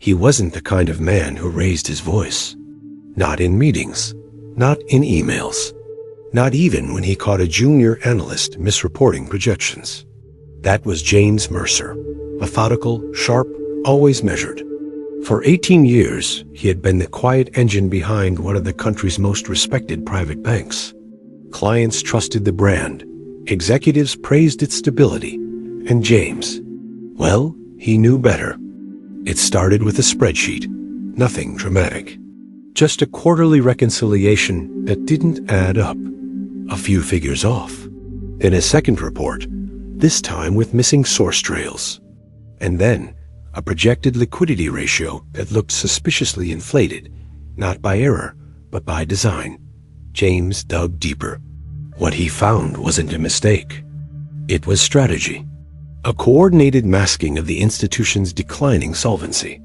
He wasn't the kind of man who raised his voice. Not in meetings, not in emails, not even when he caught a junior analyst misreporting projections. That was James Mercer, methodical, sharp, always measured. For 18 years, he had been the quiet engine behind one of the country's most respected private banks. Clients trusted the brand, executives praised its stability, and James, well, he knew better. It started with a spreadsheet, nothing dramatic. Just a quarterly reconciliation that didn't add up, a few figures off. Then a second report, this time with missing source trails. And then a projected liquidity ratio that looked suspiciously inflated, not by error, but by design. James dug deeper. What he found wasn't a mistake. It was strategy. A coordinated masking of the institution's declining solvency.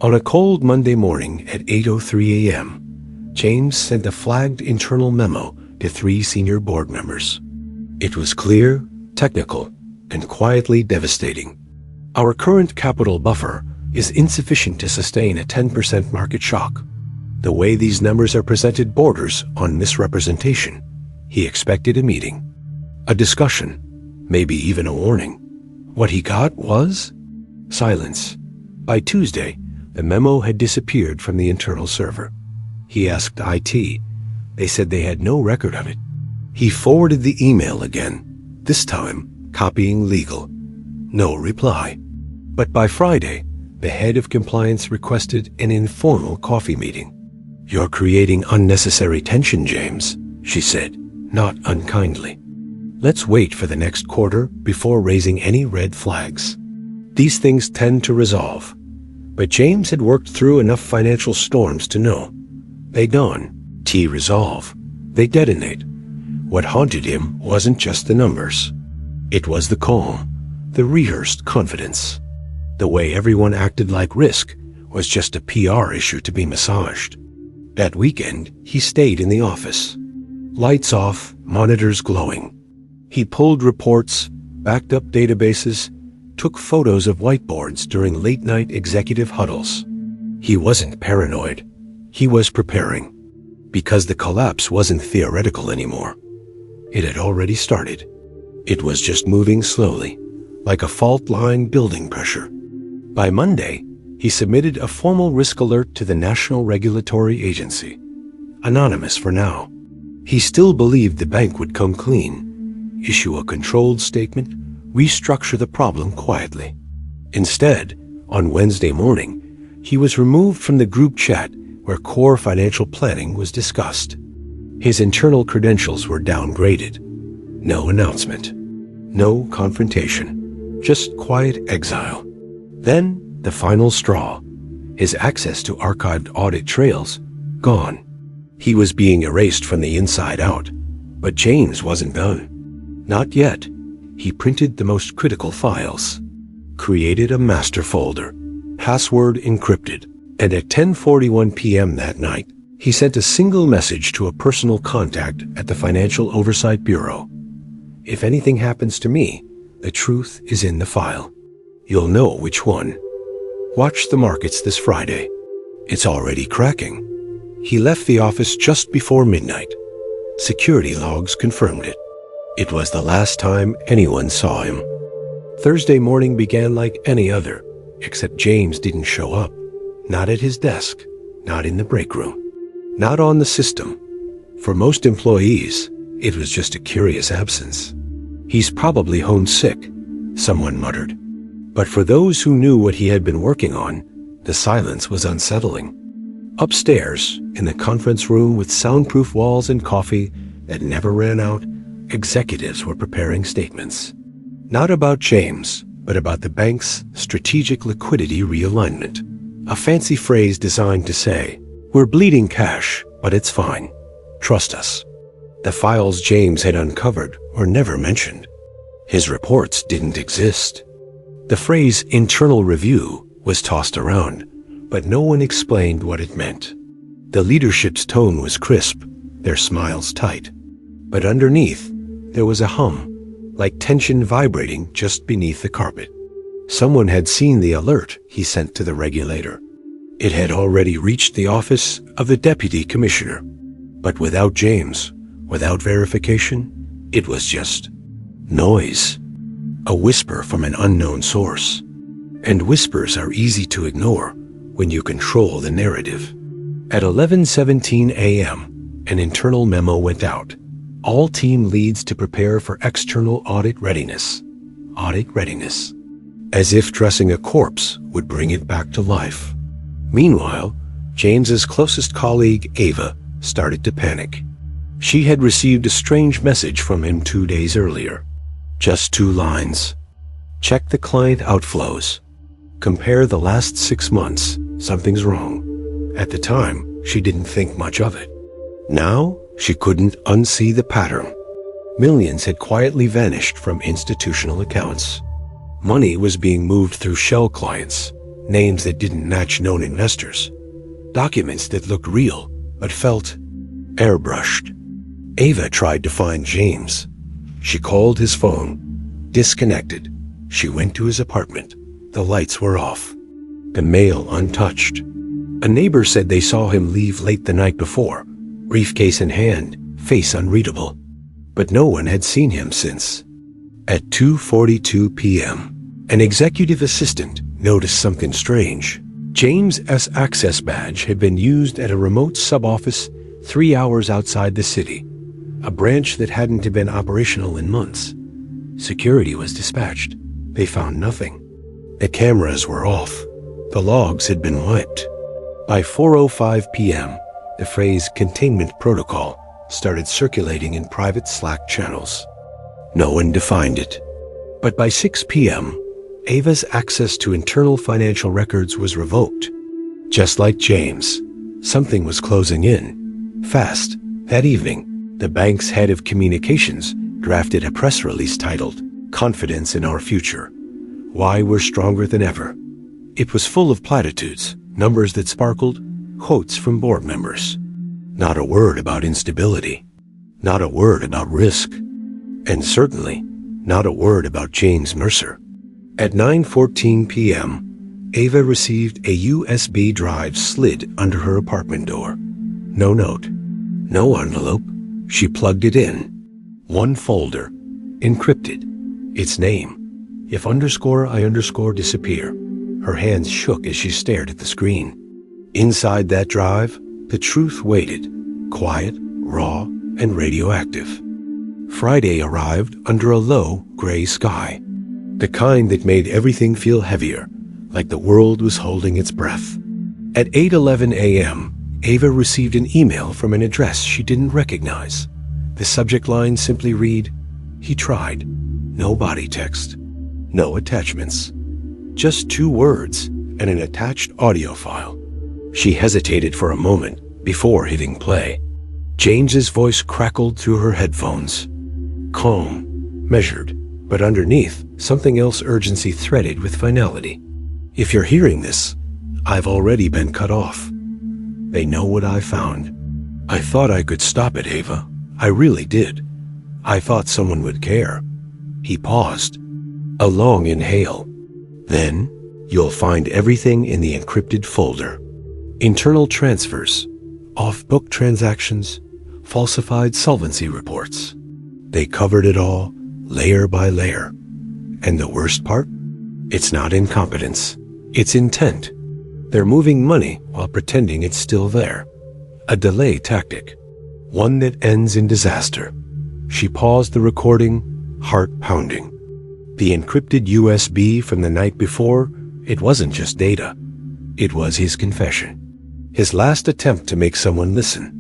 On a cold Monday morning at 8:03 a.m., James sent a flagged internal memo to 3 senior board members. It was clear, technical, and quietly devastating. Our current capital buffer is insufficient to sustain a 10% market shock. The way these numbers are presented borders on misrepresentation. He expected a meeting, a discussion, maybe even a warning. What he got was silence. By Tuesday, the memo had disappeared from the internal server. He asked IT. They said they had no record of it. He forwarded the email again, this time copying legal. No reply. But by Friday, the head of compliance requested an informal coffee meeting. "You're creating unnecessary tension, James," she said, not unkindly. "Let's wait for the next quarter before raising any red flags. These things tend to resolve." But James had worked through enough financial storms to know. They dawn, resolve, they detonate. What haunted him wasn't just the numbers. It was the calm, the rehearsed confidence. The way everyone acted like risk was just a PR issue to be massaged. That weekend, he stayed in the office. Lights off, monitors glowing. He pulled reports, backed up databases, took photos of whiteboards during late-night executive huddles. He wasn't paranoid. He was preparing. Because the collapse wasn't theoretical anymore. It had already started. It was just moving slowly, like a fault line building pressure. By Monday, he submitted a formal risk alert to the National Regulatory Agency. Anonymous for now. He still believed the bank would come clean, issue a controlled statement, restructure the problem quietly. Instead, on Wednesday morning, he was removed from the group chat where core financial planning was discussed. His internal credentials were downgraded. No announcement. No confrontation. Just quiet exile. Then, the final straw. His access to archived audit trails, gone. He was being erased from the inside out. But James wasn't done. Not yet. He printed the most critical files. Created a master folder. Password encrypted. And at 10:41 p.m. that night, he sent a single message to a personal contact at the Financial Oversight Bureau. "If anything happens to me, the truth is in the file. You'll know which one. Watch the markets this Friday. It's already cracking." He left the office just before midnight. Security logs confirmed it. It was the last time anyone saw him. Thursday morning began like any other, except James didn't show up. Not at his desk, not in the break room, not on the system. For most employees, it was just a curious absence. "He's probably home sick," someone muttered. But for those who knew what he had been working on, the silence was unsettling. Upstairs, in the conference room with soundproof walls and coffee that never ran out, executives were preparing statements. Not about James, but about the bank's strategic liquidity realignment. A fancy phrase designed to say, "We're bleeding cash, but it's fine. Trust us." The files James had uncovered were never mentioned. His reports didn't exist. The phrase internal review was tossed around, but no one explained what it meant. The leadership's tone was crisp, their smiles tight. But underneath, there was a hum, like tension vibrating just beneath the carpet. Someone had seen the alert he sent to the regulator. It had already reached the office of the deputy commissioner. But without James, without verification, it was just noise. A whisper from an unknown source. And whispers are easy to ignore when you control the narrative. At 11:17 a.m., an internal memo went out. All team leads to prepare for external audit readiness. Audit readiness. As if dressing a corpse would bring it back to life. Meanwhile, James's closest colleague, Ava, started to panic. She had received a strange message from him 2 days earlier. Just 2 lines. Check the client outflows. Compare the last 6 months. Something's wrong. At the time, she didn't think much of it. Now, she couldn't unsee the pattern. Millions had quietly vanished from institutional accounts. Money was being moved through shell clients, names that didn't match known investors. Documents that looked real, but felt airbrushed. Ava tried to find James. She called his phone. Disconnected. She went to his apartment. The lights were off. The mail untouched. A neighbor said they saw him leave late the night before, briefcase in hand, face unreadable. But no one had seen him since. At 2:42 p.m., an executive assistant noticed something strange. James's access badge had been used at a remote sub-office 3 hours outside the city, a branch that hadn't been operational in months. Security was dispatched. They found nothing. The cameras were off. The logs had been wiped. By 4:05 p.m., the phrase containment protocol started circulating in private Slack channels. No one defined it. But by 6 p.m., Ava's access to internal financial records was revoked. Just like James, something was closing in. Fast. That evening, the bank's head of communications drafted a press release titled, "Confidence in Our Future. Why We're Stronger Than Ever." It was full of platitudes, numbers that sparkled, quotes from board members. Not a word about instability. Not a word about risk. And certainly, not a word about James Mercer. At 9:14 p.m., Ava received a USB drive slid under her apartment door. No note. No envelope. She plugged it in. One folder. Encrypted. Its name. If _I_ disappear. Her hands shook as she stared at the screen. Inside that drive, the truth waited. Quiet, raw, and radioactive. Friday arrived under a low, gray sky. The kind that made everything feel heavier, like the world was holding its breath. At 8:11 a.m., Ava received an email from an address she didn't recognize. The subject line simply read, "He tried." No body text. No attachments. Just 2 words and an attached audio file. She hesitated for a moment before hitting play. James's voice crackled through her headphones. Calm, measured, but underneath, something else urgency threaded with finality. "If you're hearing this, I've already been cut off. They know what I found. I thought I could stop it, Ava. I really did. I thought someone would care." He paused. A long inhale. "Then, you'll find everything in the encrypted folder. Internal transfers, off-book transactions, falsified solvency reports. They covered it all, layer by layer. And the worst part? It's not incompetence. It's intent. They're moving money while pretending it's still there. A delay tactic. One that ends in disaster." She paused the recording, heart pounding. The encrypted USB from the night before, it wasn't just data. It was his confession. His last attempt to make someone listen.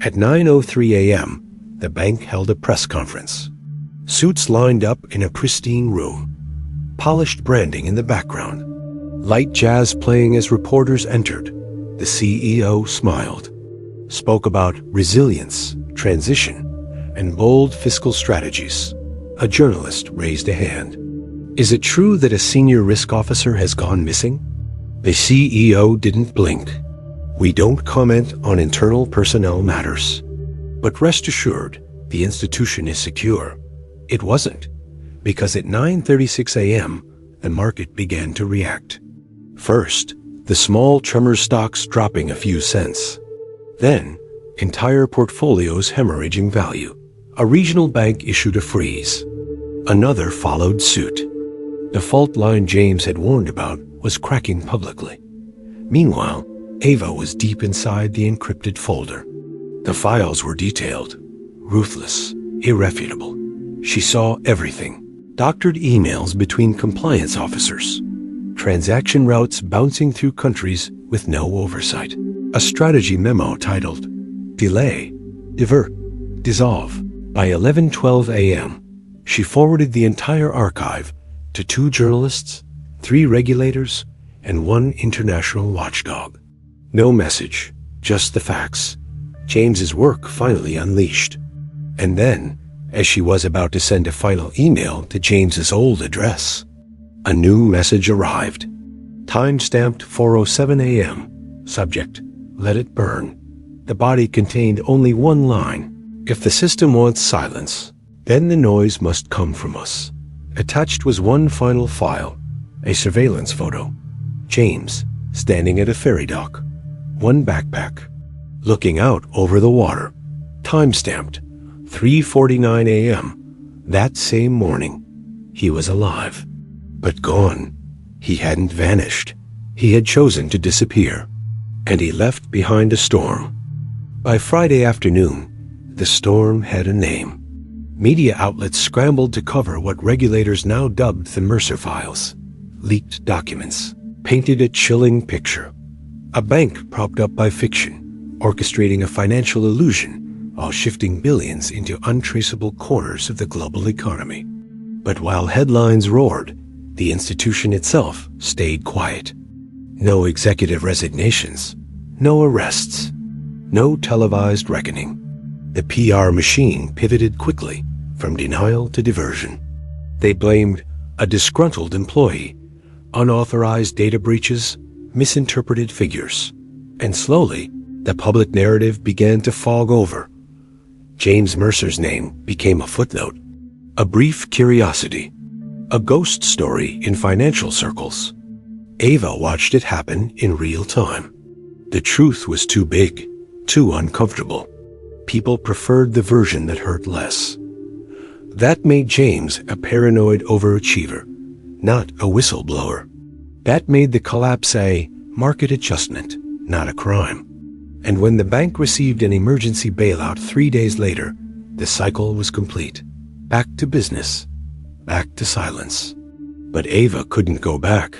At 9:03 a.m., the bank held a press conference. Suits lined up in a pristine room. Polished branding in the background. Light jazz playing as reporters entered. The CEO smiled. Spoke about resilience, transition, and bold fiscal strategies. A journalist raised a hand. "Is it true that a senior risk officer has gone missing?" The CEO didn't blink. "We don't comment on internal personnel matters. But rest assured, the institution is secure." It wasn't, because at 9:36 a.m., the market began to react. First, the small tremor stocks dropping a few cents. Then, entire portfolios hemorrhaging value. A regional bank issued a freeze. Another followed suit. The fault line James had warned about was cracking publicly. Meanwhile, Ava was deep inside the encrypted folder. The files were detailed, ruthless, irrefutable. She saw everything. Doctored emails between compliance officers. Transaction routes bouncing through countries with no oversight. A strategy memo titled, Delay, Divert, Dissolve. By 11:12 a.m., she forwarded the entire archive to 2 journalists, 3 regulators, and 1 international watchdog. No message, just the facts. James's work finally unleashed. And then, as she was about to send a final email to James's old address, a new message arrived. Time-stamped 4:07 a.m. Subject, let it burn. The body contained only 1 line. If the system wants silence, then the noise must come from us. Attached was 1 final file, a surveillance photo. James, standing at a ferry dock. 1 backpack, looking out over the water. Time-stamped 3:49 a.m. That same morning. He was alive, but gone. He hadn't vanished. He had chosen to disappear, and he left behind a storm. By Friday afternoon, the storm had a name. Media outlets scrambled to cover what regulators now dubbed the Mercer files. Leaked documents painted a chilling picture. A bank propped up by fiction, orchestrating a financial illusion while shifting billions into untraceable corners of the global economy. But while headlines roared, the institution itself stayed quiet. No executive resignations, no arrests, no televised reckoning. The PR machine pivoted quickly from denial to diversion. They blamed a disgruntled employee, unauthorized data breaches, misinterpreted figures. And slowly, the public narrative began to fog over. James Mercer's name became a footnote, a brief curiosity, a ghost story in financial circles. Ava watched it happen in real time. The truth was too big, too uncomfortable. People preferred the version that hurt less. That made James a paranoid overachiever, not a whistleblower. That made the collapse a market adjustment, not a crime. And when the bank received an emergency bailout 3 days later, the cycle was complete. Back to business, back to silence. But Ava couldn't go back.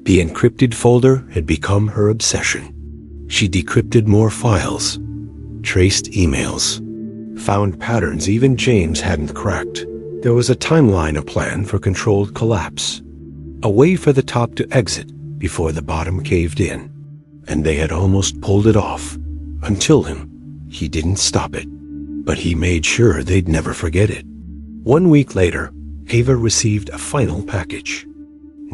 The encrypted folder had become her obsession. She decrypted more files, traced emails, found patterns even James hadn't cracked. There was a timeline, a plan for controlled collapse, a way for the top to exit before the bottom caved in. And they had almost pulled it off. Until he didn't stop it. But he made sure they'd never forget it. 1 week later, Ava received a final package.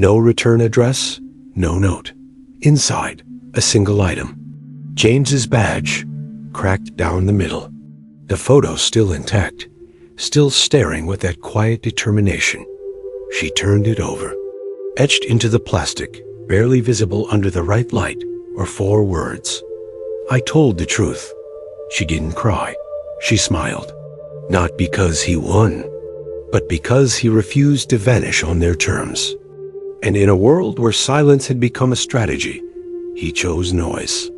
No return address, no note. Inside, a single item. James's badge, cracked down the middle. The photo still intact, still staring with that quiet determination. She turned it over. Etched into the plastic, barely visible under the right light, were 4 words. I told the truth. She didn't cry. She smiled. Not because he won, but because he refused to vanish on their terms. And in a world where silence had become a strategy, he chose noise.